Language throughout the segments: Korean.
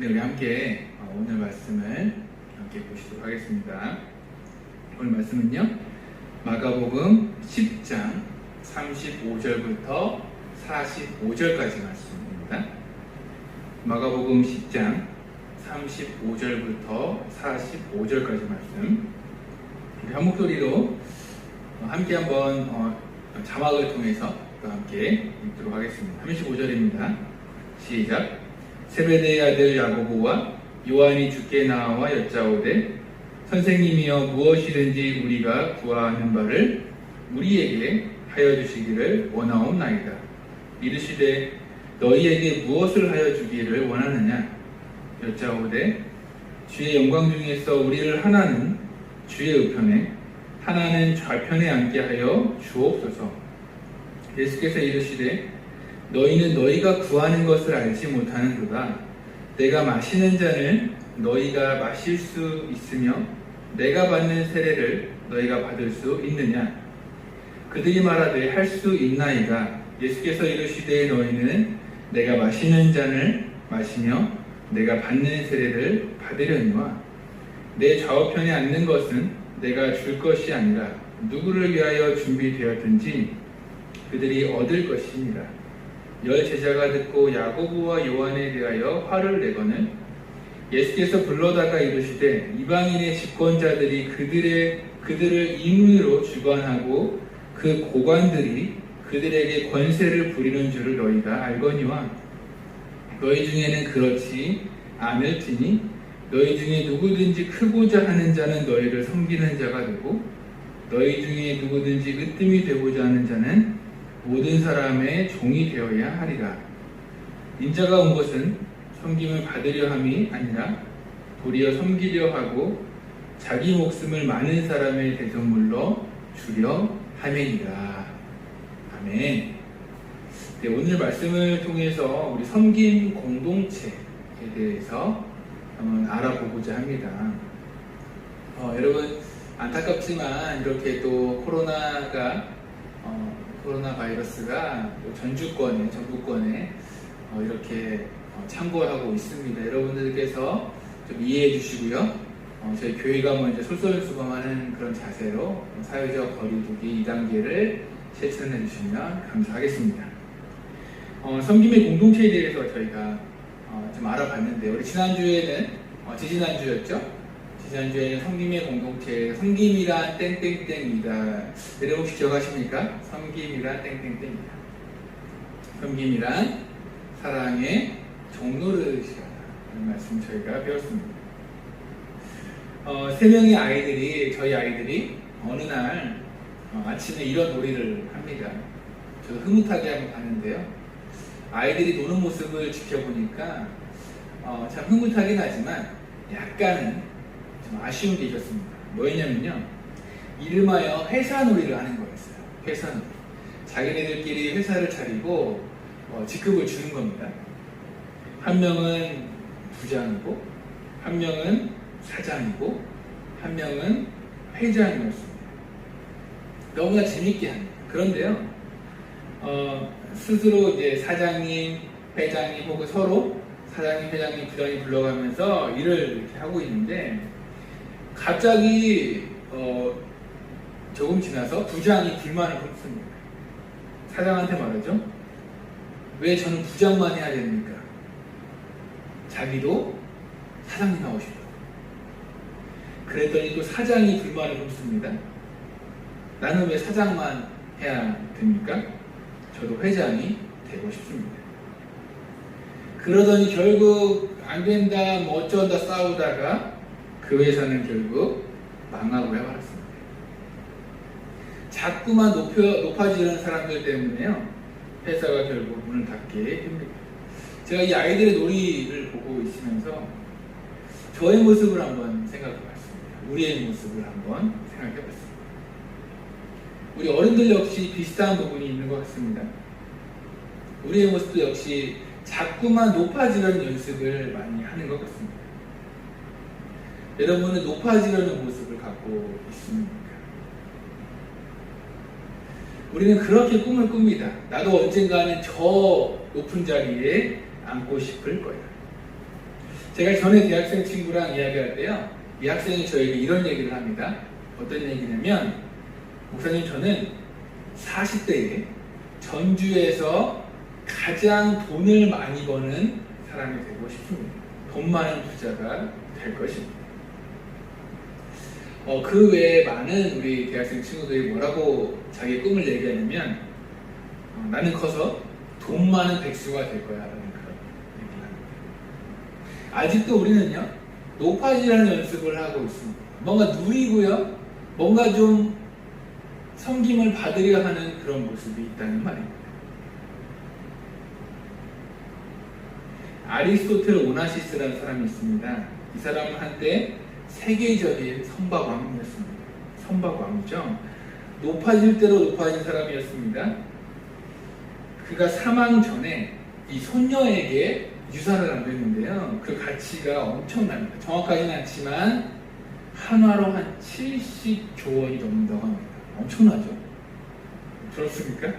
네, 우리 함께 오늘 말씀을 함께 보시도록 하겠습니다. 오늘 말씀은요, 마가복음 10장 35절부터 45절까지 말씀입니다. 마가복음 10장 35절부터 45절까지 말씀. 우리 한 목소리로 함께 한번 자막을 통해서 함께 읽도록 하겠습니다. 35절입니다. 시작. 세베대의 아들 야고보와 요한이 주께 나와 여짜오되 선생님이여 무엇이든지 우리가 구하는 바를 우리에게 하여 주시기를 원하옵나이다. 이르시되 너희에게 무엇을 하여 주기를 원하느냐? 여짜오되 주의 영광 중에서 우리를 하나는 주의 우편에 하나는 좌편에 앉게 하여 주옵소서. 예수께서 이르시되 너희는 너희가 구하는 것을 알지 못하는도다. 내가 마시는 잔을 너희가 마실 수 있으며 내가 받는 세례를 너희가 받을 수 있느냐? 그들이 말하되 할 수 있나이다. 예수께서 이르시되 너희는 내가 마시는 잔을 마시며 내가 받는 세례를 받으려니와 내 좌우편에 앉는 것은 내가 줄 것이 아니라 누구를 위하여 준비되었든지 그들이 얻을 것이니라. 열 제자가 듣고 야고보와 요한에 대하여 화를 내거늘 예수께서 불러다가 이르시되 이방인의 집권자들이 그들을 임의로 주관하고 그 고관들이 그들에게 권세를 부리는 줄을 너희가 알거니와 너희 중에는 그렇지 않을지니 너희 중에 누구든지 크고자 하는 자는 너희를 섬기는 자가 되고 너희 중에 누구든지 으뜸이 되고자 하는 자는 모든 사람의 종이 되어야 하리라. 인자가 온 것은 섬김을 받으려 함이 아니라 도리어 섬기려 하고 자기 목숨을 많은 사람의 대속물로 주려 함이니라. 아멘. 네, 오늘 말씀을 통해서 우리 섬김 공동체에 대해서 한번 알아보고자 합니다. 여러분 안타깝지만 이렇게 또 코로나 바이러스가 전국권에 이렇게 창궐하고 있습니다. 여러분들께서 좀 이해해 주시고요. 저희 교회가 먼저 솔선수범하는 그런 자세로 사회적 거리두기 2단계를 실천해 주시면 감사하겠습니다. 섬김의 공동체에 대해서 저희가 좀 알아봤는데요. 우리 지난주에는 지난주에는 섬김의 공동체, 섬김이란 땡땡땡이다. 여러분 혹시 기억하십니까? 섬김이란 땡땡땡이다. 섬김이란 사랑의 종노릇이다. 이런 말씀 저희가 배웠습니다. 세 명의 저희 아이들이 어느 날 아침에 이런 놀이를 합니다. 저도 흐뭇하게 한번 봤는데요. 아이들이 노는 모습을 지켜보니까 참 흐뭇하긴 하지만 약간은 좀 아쉬운 게 있었습니다. 뭐였냐면요, 이름하여 회사놀이를 하는 거였어요. 회사놀이. 자기네들끼리 회사를 차리고 직급을 주는 겁니다. 한 명은 부장이고 한 명은 사장이고 한 명은 회장이었습니다. 너무나 재밌게 합니다. 그런데요, 스스로 이제 사장님, 회장님 혹은 서로 사장님, 회장님, 부장님 불러가면서 일을 이렇게 하고 있는데 갑자기 조금 지나서 부장이 불만을 쏟습니다. 사장한테 말하죠. 왜 저는 부장만 해야 됩니까? 자기도 사장님 하고 싶다고. 그랬더니 또 사장이 불만을 쏟습니다. 나는 왜 사장만 해야 됩니까? 저도 회장이 되고 싶습니다. 그러더니 결국 안 된다, 뭐 어쩐다 싸우다가 그 회사는 결국 망하고 해버렸습니다. 자꾸만 높아지는 사람들 때문에요, 회사가 결국 문을 닫게 됩니다. 제가 이 아이들의 놀이를 보고 있으면서 저의 모습을 한번 생각해봤습니다. 우리의 모습을 한번 생각해봤습니다. 우리 어른들 역시 비슷한 부분이 있는 것 같습니다. 우리의 모습도 역시 자꾸만 높아지려는 연습을 많이 하는 것 같습니다. 여러분은 높아지려는 모습을 갖고 있습니까? 우리는 그렇게 꿈을 꿉니다. 나도 언젠가는 저 높은 자리에 앉고 싶을 거야. 제가 전에 대학생 친구랑 이야기할 때요, 이 학생이 저에게 이런 얘기를 합니다. 어떤 얘기냐면, 목사님, 저는 40대에 전주에서 가장 돈을 많이 버는 사람이 되고 싶습니다. 돈 많은 부자가 될 것입니다. 그 외에 많은 우리 대학생 친구들이 뭐라고 자기 꿈을 얘기하냐면, 나는 커서 돈 많은 백수가 될 거야 라는 그런 얘기를 합니다. 아직도 우리는요, 노파지라는 연습을 하고 있습니다. 뭔가 누리고요, 뭔가 좀 섬김을 받으려 하는 그런 모습이 있다는 말입니다. 아리스토텔 오나시스라는 사람이 있습니다. 이 사람은 한때 세계적인 선박왕이었습니다. 선박왕이죠. 높아질 대로 높아진 사람이었습니다. 그가 사망 전에 이 손녀에게 유산을 남겼는데요. 그 가치가 엄청납니다. 정확하지는 않지만 한화로 한 70조 원이 넘는다고 합니다. 엄청나죠? 그렇습니까?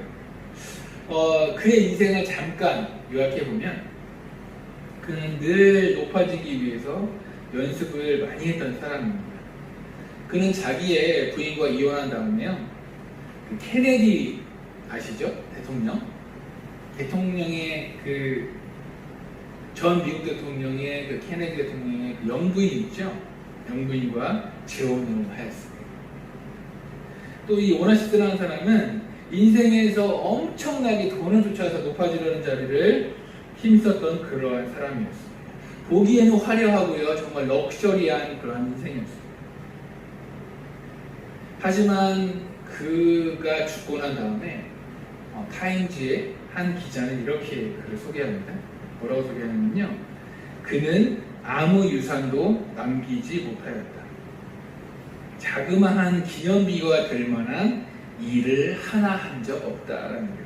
그의 인생을 잠깐 요약해보면, 그는 늘 높아지기 위해서 연습을 많이 했던 사람입니다. 그는 자기의 부인과 이혼한 다음에요, 그 케네디 아시죠? 대통령의 전 미국 대통령의 그 케네디 대통령의 그 영부인 있죠? 영부인과 재혼을 하였습니다. 또 이 오나시스라는 사람은 인생에서 엄청나게 돈을 쫓아서 높아지려는 자리를 힘썼던 그러한 사람이었습니다. 보기에는 화려하고요, 정말 럭셔리한 그런 인생이었습니다. 하지만 그가 죽고 난 다음에 타임즈의 한 기자는 이렇게 그를 소개합니다. 뭐라고 소개하냐면요, 그는 아무 유산도 남기지 못하였다. 자그마한 기념비가 될 만한 일을 하나 한 적 없다라는 거예요.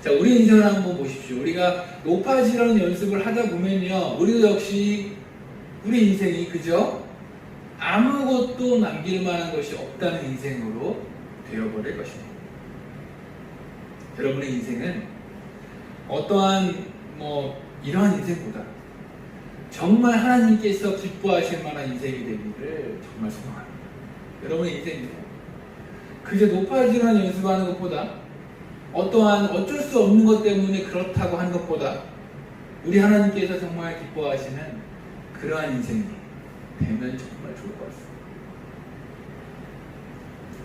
자, 우리 인생을 한번 보십시오. 우리가 높아지려는 연습을 하다 보면요, 우리도 역시 우리 인생이 그저 아무것도 남길 만한 것이 없다는 인생으로 되어버릴 것입니다. 여러분의 인생은 어떠한 이러한 인생보다 정말 하나님께서 기뻐하실 만한 인생이 되기를 정말 소망합니다. 여러분의 인생은요, 그저 높아지려는 연습하는 것보다, 어떠한 어쩔 수 없는 것 때문에 그렇다고 하는 것보다, 우리 하나님께서 정말 기뻐하시는 그러한 인생이 되면 정말 좋을 것 같습니다.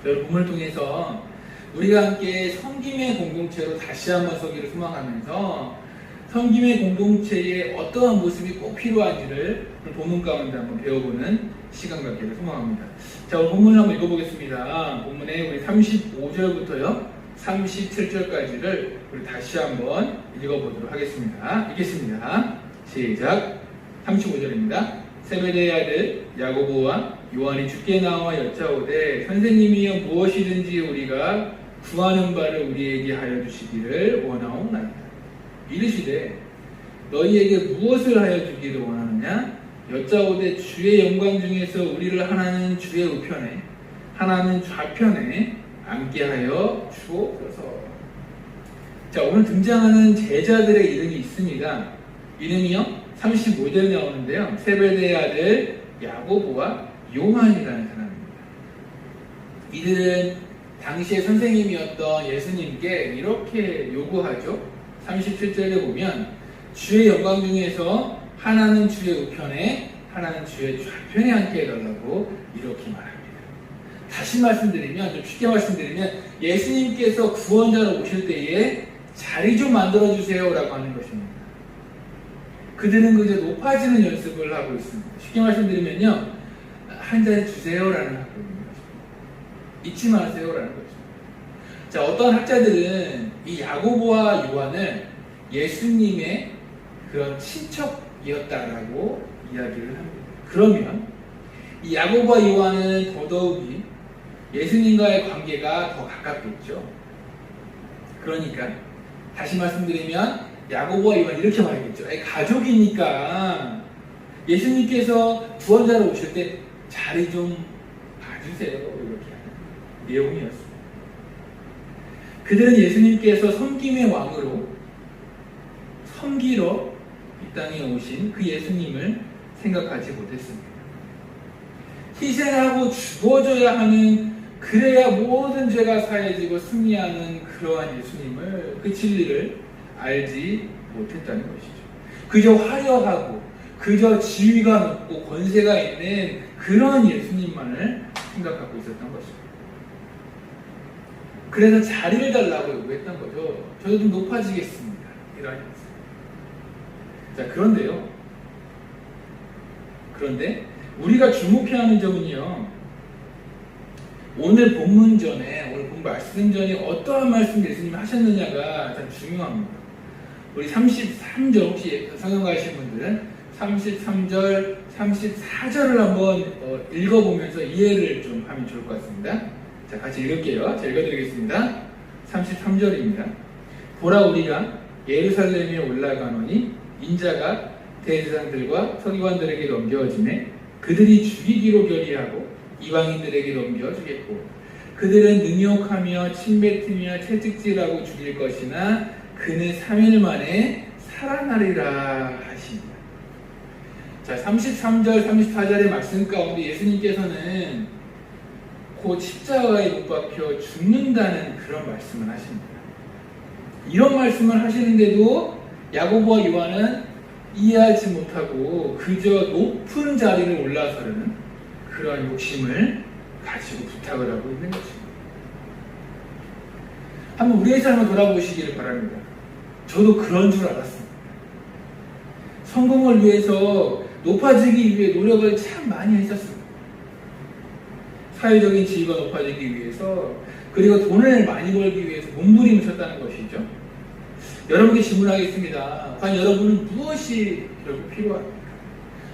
여러분, 본문을 통해서 우리가 함께 섬김의 공동체로 다시 한번 서기를 소망하면서 섬김의 공동체에 어떠한 모습이 꼭 필요한지를 본문 가운데 한번 배워보는 시간 갖기를 소망합니다. 자, 오늘 본문을 한번 읽어보겠습니다. 본문에 우리 35절부터요 37절까지를 우리 다시 한번 읽어보도록 하겠습니다. 읽겠습니다. 시작. 35절입니다. 세베대의 아들 야고보와 요한이 주께 나와 여짜오되, 선생님이여 무엇이든지 우리가 구하는 바를 우리에게 하여 주시기를 원하옵나이다. 이르시되, 너희에게 무엇을 하여 주기를 원하느냐? 여짜오되 주의 영광 중에서 우리를 하나는 주의 우편에 하나는 좌편에 앉게 하여 주옵소서. 자, 오늘 등장하는 제자들의 이름이 있습니다. 이름이요 35절에 나오는데요, 세베대의 아들 야고보와 요한이라는 사람입니다. 이들은 당시의 선생님이었던 예수님께 이렇게 요구하죠. 37절에 보면 주의 영광 중에서 하나는 주의 우편에 하나는 주의 좌편에 앉게 해달라고 이렇게 말합니다. 다시 말씀드리면, 좀 쉽게 말씀드리면, 예수님께서 구원자로 오실 때에 자리 좀 만들어주세요 라고 하는 것입니다. 그들은 그저 높아지는 연습을 하고 있습니다. 쉽게 말씀드리면요, 한 자리 주세요 라는 학교입니다. 잊지 마세요 라는 거죠. 자, 어떤 학자들은 이 야고보와 요한을 예수님의 그런 친척이었다라고 이야기를 합니다. 그러면 이 야고보와 요한은 더더욱이 예수님과의 관계가 더 가깝겠죠. 그러니까 다시 말씀드리면 야고보와 요한 이렇게 말하겠죠. 가족이니까 예수님께서 구원자로 오실 때 자리 좀 봐주세요. 이렇게 하는 내용이었습니다. 그들은 예수님께서 섬김의 왕으로 섬기러 이 땅에 오신 그 예수님을 생각하지 못했습니다. 희생하고 죽어줘야 하는, 그래야 모든 죄가 사해지고 승리하는 그러한 예수님을, 그 진리를 알지 못했다는 것이죠. 그저 화려하고 그저 지위가 높고 권세가 있는 그런 예수님만을 생각하고 있었던 것입니다. 그래서 자리를 달라고 요구했던 거죠. 저도 좀 높아지겠습니다. 이러면서. 자, 그런데 우리가 주목해야 하는 점은요, 오늘 본문 전에, 오늘 본 말씀 전에 어떠한 말씀 예수님이 하셨느냐가 참 중요합니다. 우리 33절, 혹시 성경 가신 분들은 33절, 34절을 한번 읽어보면서 이해를 좀 하면 좋을 것 같습니다. 자, 같이 읽을게요. 제가 읽어드리겠습니다. 33절입니다. 보라, 우리가 예루살렘에 올라가노니 인자가 대제사장들과 서기관들에게 넘겨지매 그들이 죽이기로 결의하고 이방인들에게 넘겨주겠고 그들은 능욕하며 침뱉으며 채찍질하고 죽일 것이나 그는 3일 만에 살아나리라 하십니다. 자, 33절, 34절의 말씀 가운데 예수님께서는 곧 십자가에 못 박혀 죽는다는 그런 말씀을 하십니다. 이런 말씀을 하시는데도 야고보와 요한은 이해하지 못하고 그저 높은 자리를 올라서는 그러한 욕심을 가지고 부탁을 하고 있는 것입니다. 한번 우리의 삶을 돌아보시기를 바랍니다. 저도 그런 줄 알았습니다. 성공을 위해서, 높아지기 위해 노력을 참 많이 했었습니다. 사회적인 지위가 높아지기 위해서, 그리고 돈을 많이 벌기 위해서 몸부림을 쳤다는 것이죠. 여러분께 질문하겠습니다. 과연 여러분은 무엇이 결국 필요합니까?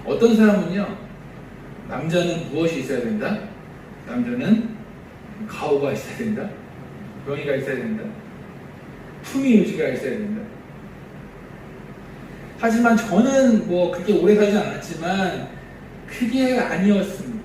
어떤 사람은요, 남자는 무엇이 있어야 된다? 남자는 가오가 있어야 된다. 명의가 있어야 된다. 품위 유지가 있어야 된다. 하지만 저는 그렇게 오래 살지 않았지만 그게 아니었습니다.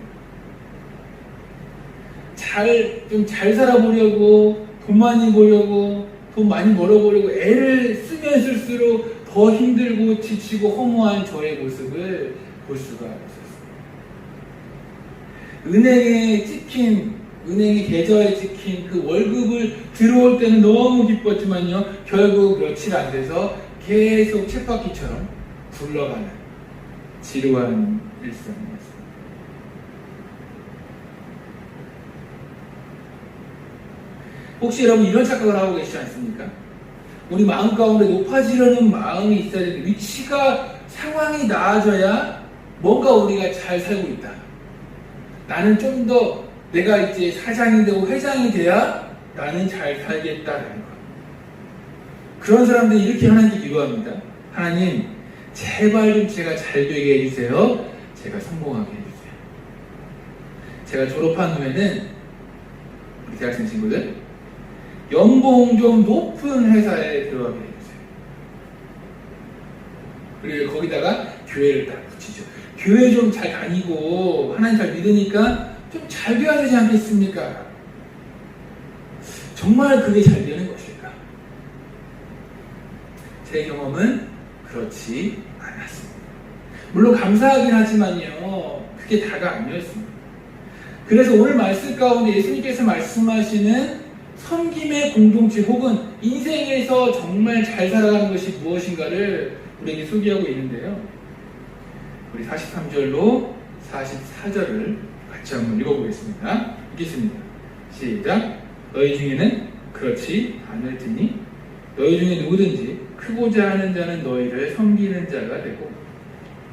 좀 잘 살아보려고, 돈 많이 벌려고, 돈 많이 벌어보려고 애를 쓰면 쓸수록 더 힘들고 지치고 허무한 저의 모습을 볼 수가 있었습니다. 은행의 계좌에 찍힌 그 월급을 들어올 때는 너무 기뻤지만요, 결국 며칠 안 돼서 계속 쳇바퀴처럼 굴러가는 지루한 일상이었습니다. 혹시 여러분 이런 착각을 하고 계시지 않습니까? 우리 마음 가운데 높아지려는 마음이 있어야 되는데, 위치가, 상황이 나아져야 뭔가 우리가 잘 살고 있다. 나는 좀 더 내가 이제 사장이 되고 회장이 돼야 나는 잘 살겠다라는 것. 그런 사람들이 이렇게 하나님께 기도합니다. 하나님, 제발 좀 제가 잘 되게 해주세요. 제가 성공하게 해주세요. 제가 졸업한 후에는 우리 대학생 친구들 연봉 좀 높은 회사에 들어가게 해주세요. 그리고 거기다가 교회를 딱 붙이죠. 교회 좀 잘 다니고 하나님 잘 믿으니까 좀 잘 돼야 되지 않겠습니까? 정말 그게 잘 되는 것일까? 제 경험은 그렇지 않았습니다. 물론 감사하긴 하지만요, 그게 다가 아니었습니다. 그래서 오늘 말씀 가운데 예수님께서 말씀하시는 섬김의 공동체 혹은 인생에서 정말 잘 살아가는 것이 무엇인가를 우리에게 소개하고 있는데요. 우리 43절로 44절을 같이 한번 읽어보겠습니다. 읽겠습니다. 시작. 너희 중에는 그렇지 않을 테니 너희 중에 누구든지 크고자 하는 자는 너희를 섬기는 자가 되고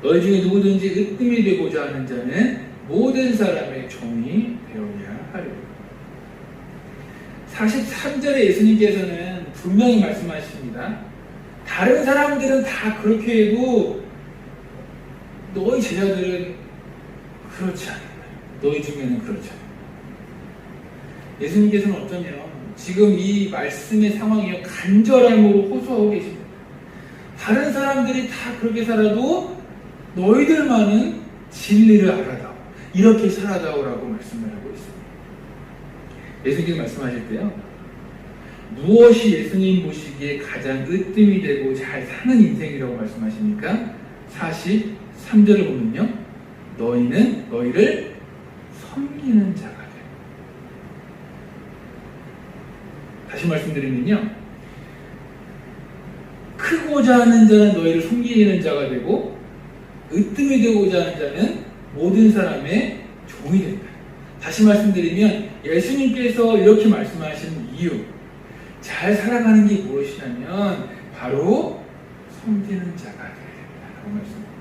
너희 중에 누구든지 으뜸이 되고자 하는 자는 모든 사람의 종이 되어야 하리라. 43절에 예수님께서는 분명히 말씀하십니다. 다른 사람들은 다 그렇게 해도 너희 제자들은 그렇지 않아요. 너희 중에는 그렇지 않아요. 예수님께서는 어쩌면 지금 이 말씀의 상황이요, 간절함으로 호소하고 계십니다. 다른 사람들이 다 그렇게 살아도 너희들만은 진리를 알아다오, 이렇게 살아다오라고 말씀을 하고 있습니다. 예수님께서 말씀하실 때요, 무엇이 예수님 보시기에 가장 으뜸이 되고 잘 사는 인생이라고 말씀하십니까? 43절을 보면요. 너희는 너희를 섬기는 자가 돼. 다시 말씀드리면요. 크고자 하는 자는 너희를 섬기는 자가 되고 으뜸이 되고자 하는 자는 모든 사람의 종이 된다. 다시 말씀드리면 예수님께서 이렇게 말씀하시는 이유, 잘 살아가는 게 무엇이냐면 바로 섬기는 자가 되어야 된다라고 말씀합니다.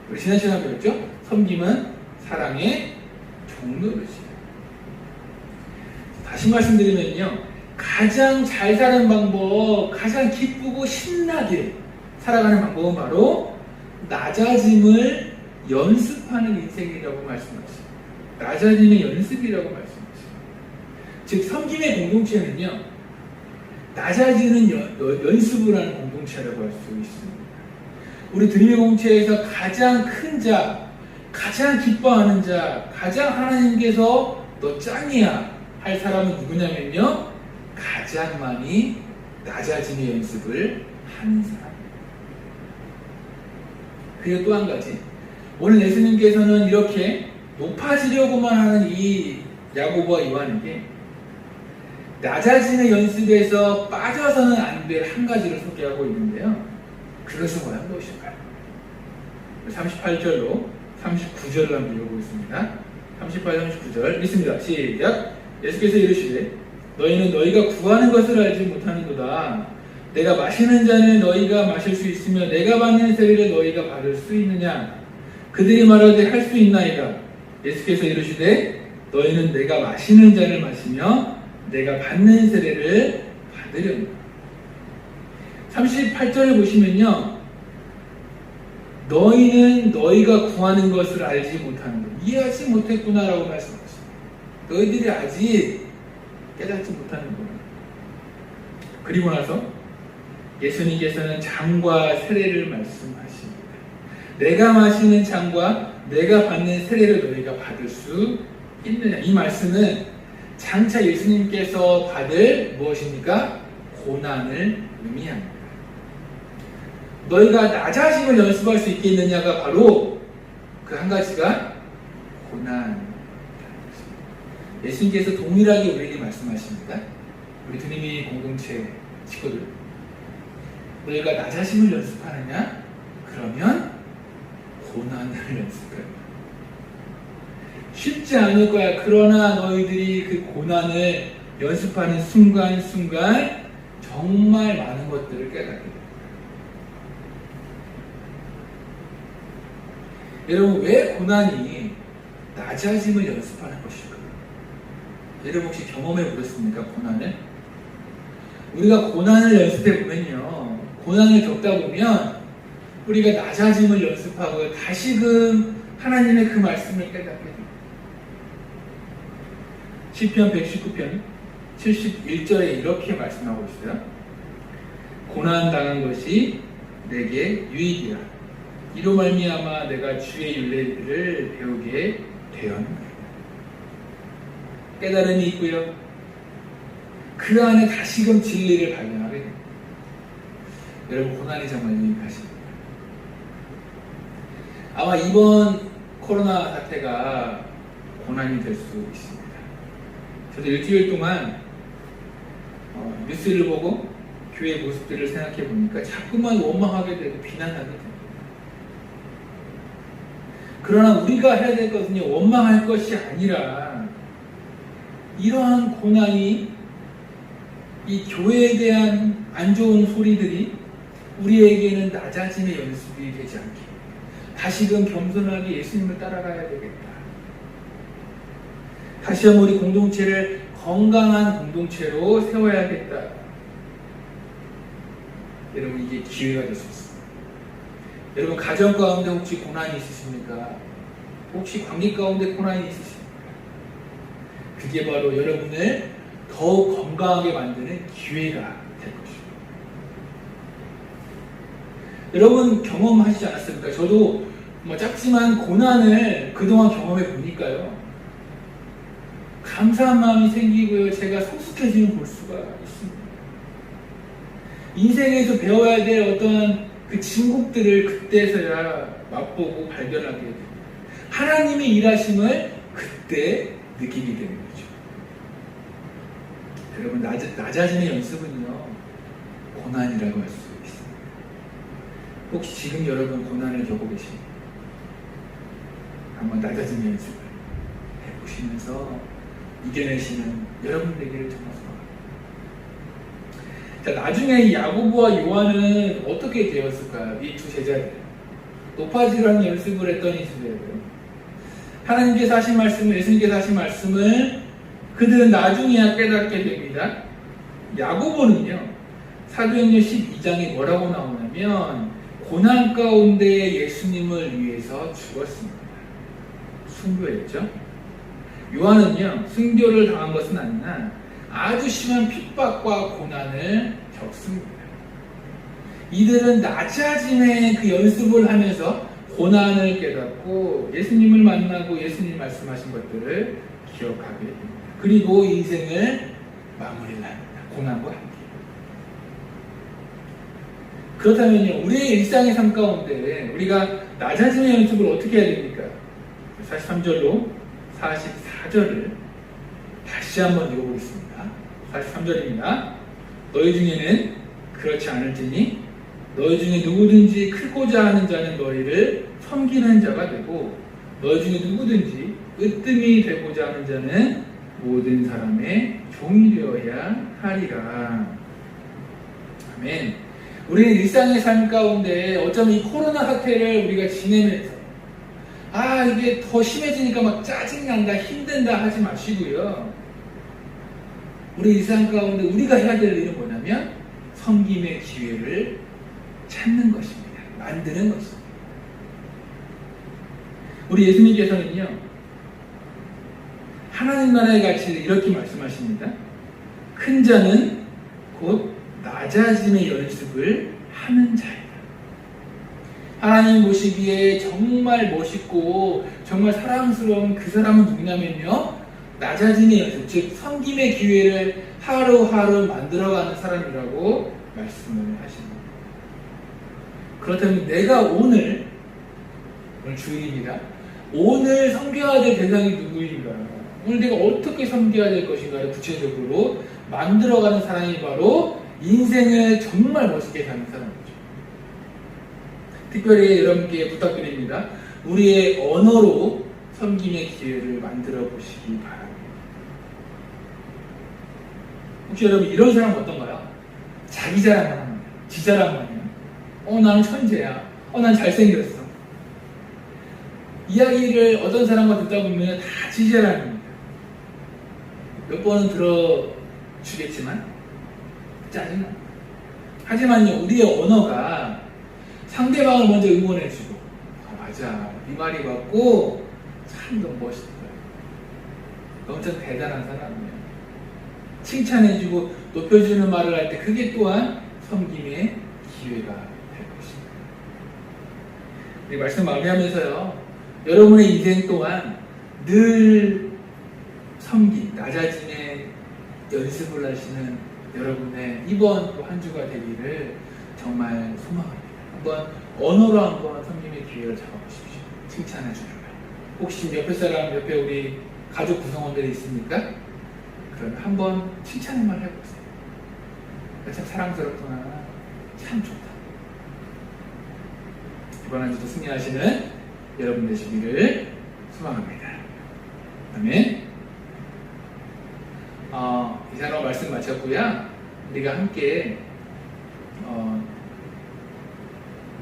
우리 지난 시간에 배웠죠? 섬김은 사랑의 종노릇이에요. 다시 말씀드리면요, 가장 잘 사는 방법, 가장 기쁘고 신나게 살아가는 방법은 바로 낮아짐을 연습하는 인생이라고 말씀하십니다. 낮아짐의 연습이라고 말씀하십니다. 즉 섬김의 공동체는요, 낮아지는 연습을 하는 공동체라고 할 수 있습니다. 우리 드림의 공동체에서 가장 큰 자, 가장 기뻐하는 자, 가장 하나님께서 너 짱이야 할 사람은 누구냐면요, 가장 많이 낮아지는 연습을 하는 사람입니다. 그리고 또 한 가지, 오늘 예수님께서는 이렇게 높아지려고만 하는 이 야고보와 요한에게 낮아지는 연습에서 빠져서는 안 될 한 가지를 소개하고 있는데요. 그것은 과연 무엇일까요? 38절로 39절을 한번 읽어보겠습니다. 38, 39절 읽습니다. 시작. 예수께서 이르시되 너희는 너희가 구하는 것을 알지 못하는도다. 내가 마시는 잔을 너희가 마실 수 있으며 내가 받는 세례를 너희가 받을 수 있느냐? 그들이 말하되 할 수 있나이다. 예수께서 이르시되 너희는 내가 마시는 잔을 마시며 내가 받는 세례를 받으려니. 38절을 보시면요, 너희는 너희가 구하는 것을 알지 못하는 것, 이해하지 못했구나라고 말씀하십니다. 너희들이 아직 깨닫지 못하는 것. 그리고 나서 예수님께서는 잔과 세례를 말씀하십니다. 내가 마시는 잔과 내가 받는 세례를 너희가 받을 수 있느냐. 이 말씀은 장차 예수님께서 받을 무엇입니까? 고난을 의미합니다. 너희가 낮아짐을 연습할 수 있겠느냐가 바로 그 한 가지가 고난입니다. 예수님께서 동일하게 우리에게 말씀하십니다. 우리 주님이 공동체 식구들, 너희가 낮아짐을 연습하느냐? 그러면 고난을 연습해라. 쉽지 않을 거야. 그러나 너희들이 그 고난을 연습하는 순간순간 정말 많은 것들을 깨닫게 됩니다. 여러분, 왜 고난이 낮아짐을 연습하는 것일까요? 여러분 혹시 경험해 보셨습니까? 고난을? 우리가 고난을 연습해 보면요, 고난을 겪다 보면 우리가 낮아짐을 연습하고 다시금 하나님의 그 말씀을 깨닫게 됩니다. 시편 119편 71절에 이렇게 말씀하고 있어요. 고난 당한 것이 내게 유익이라. 이로 말미암아 내가 주의 율례를 배우게 되었느니라. 깨달음이 있고요, 그 안에 다시금 진리를 발견하게 됩니다. 여러분, 고난이 정말 유익하십니다. 아마 이번 코로나 사태가 고난이 될 수 있습니다. 저도 일주일 동안 뉴스를 보고 교회 모습들을 생각해 보니까 자꾸만 원망하게 되고 비난하게 됩니다. 그러나 우리가 해야 될 것은요, 원망할 것이 아니라 이러한 고난이, 이 교회에 대한 안 좋은 소리들이 우리에게는 낮아짐의 연습이 되지 않게 다시금 겸손하게 예수님을 따라가야 되겠다. 다시 한번 우리 공동체를 건강한 공동체로 세워야겠다. 여러분, 이게 기회가 될 수 있습니다. 여러분, 가정 가운데 혹시 고난이 있으십니까? 혹시 관계 가운데 고난이 있으십니까? 그게 바로 여러분을 더욱 건강하게 만드는 기회가 될 것입니다. 여러분 경험하시지 않았습니까? 저도 작지만 고난을 그동안 경험해 보니까요, 감사한 마음이 생기고요, 제가 성숙해지는 볼 수가 있습니다. 인생에서 배워야 될 어떤 그 진국들을 그때서야 맛보고 발견하게 됩니다. 하나님의 일하심을 그때 느끼게 되는 거죠. 여러분, 나 자신의 연습은요, 고난이라고 할 수 있습니다. 혹시 지금 여러분 고난을 겪고 계십니까? 한번 나 자신의 연습을 해보시면서 이겨내시는 여러분 되기를 정말 소망합니다. 자, 나중에 이 야고보와 요한은 어떻게 되었을까요? 이 두 제자들. 높아지라는 연습을 했던 이 제자들. 하나님께서 하신 말씀을, 예수님께서 하신 말씀을 그들은 나중에야 깨닫게 됩니다. 야고보는요, 사도행전 12장에 뭐라고 나오냐면, 고난 가운데 예수님을 위해서 죽었습니다. 순교했죠. 요한은요, 순교를 당한 것은 아니나 아주 심한 핍박과 고난을 겪습니다. 이들은 낮아짐의 그 연습을 하면서 고난을 깨닫고 예수님을 만나고 예수님 말씀하신 것들을 기억하게 됩니다. 그리고 인생을 마무리를 합니다. 고난과 함께. 그렇다면요, 우리의 일상의 삶 가운데 우리가 낮아짐의 연습을 어떻게 해야 됩니까? 43절로 44절을 다시 한번 읽어보겠습니다. 43절입니다. 너희 중에는 그렇지 않을지니 너희 중에 누구든지 크고자 하는 자는 너희를 섬기는 자가 되고 너희 중에 누구든지 으뜸이 되고자 하는 자는 모든 사람의 종이 되어야 하리라. 아멘. 우리는 일상의 삶 가운데 어쩌면 이 코로나 사태를 우리가 지내면서 이게 더 심해지니까 막 짜증난다, 힘든다 하지 마시고요. 우리 일상 가운데 우리가 해야 될 일은 뭐냐면 섬김의 기회를 찾는 것입니다. 만드는 것입니다. 우리 예수님께서는요, 하나님 나라의 가치를 이렇게 말씀하십니다. 큰 자는 곧 낮아짐의 연습을 하는 자이다. 하나님 보시기에 정말 멋있고 정말 사랑스러운 그 사람은 누구냐면요, 낮아짐의 연습, 즉 섬김의 기회를 하루하루 만들어가는 사람이라고 말씀을 하십니다. 그렇다면 내가 오늘 주일입니다. 오늘 섬겨야 될 대상이 누구인가? 오늘 내가 어떻게 섬겨야 될 것인가를 구체적으로 만들어가는 사람이 바로 인생을 정말 멋있게 사는 사람이죠. 특별히 여러분께 부탁드립니다. 우리의 언어로 섬김의 기회를 만들어 보시기 바랍니다. 혹시 여러분 이런 사람 어떤가요? 자기 자랑만 합니다. 지 자랑만 해요. 나는 천재야. 난 잘생겼어. 이야기를 어떤 사람과 듣다 보면 다 지 자랑입니다. 몇 번은 들어주겠지만 짜증나. 하지만요, 우리의 언어가 상대방을 먼저 응원해주고, 맞아, 네 말이 맞고 참 너무 멋있다, 엄청 대단한 사람이야, 칭찬해주고 높여주는 말을 할 때 그게 또한 섬김의 기회가 될 것입니다. 이 말씀 마무리하면서요, 여러분의 인생 동안 늘 섬김, 낮아짐의 연습을 하시는 여러분의 이번 또 한 주가 되기를 정말 소망합니다. 한번 언어로 한번 섬김의 기회를 잡아보십시오. 칭찬해 주는 말. 혹시 지금 옆에 사람, 옆에 우리 가족 구성원들이 있습니까? 그러면 한번 칭찬의 말 해보세요. 참 사랑스럽구나, 참 좋다. 이번 한 주도 승리하시는 여러분 되시기를 소망합니다. 아멘. 이사로 말씀 마쳤고요. 우리가 함께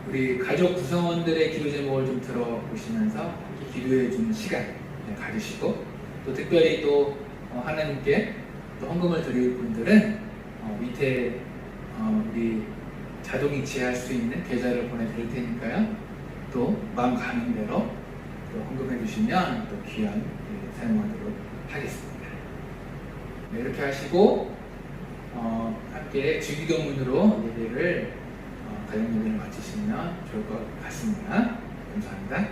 우리 가족 구성원들의 기도 제목을 좀 들어보시면서 기도해 주는 시간 가지시고, 또 특별히 또 하나님께 또 헌금을 드릴 분들은 밑에 우리 자동이 지혜할 수 있는 계좌를 보내드릴 테니까요. 또 마음 가는 대로 또 헌금해 주시면 또 귀한 사용하도록 하겠습니다. 네, 이렇게 하시고 함께 주기도문으로 예배를 가정 예배를 마치시면 좋을 것 같습니다. 감사합니다.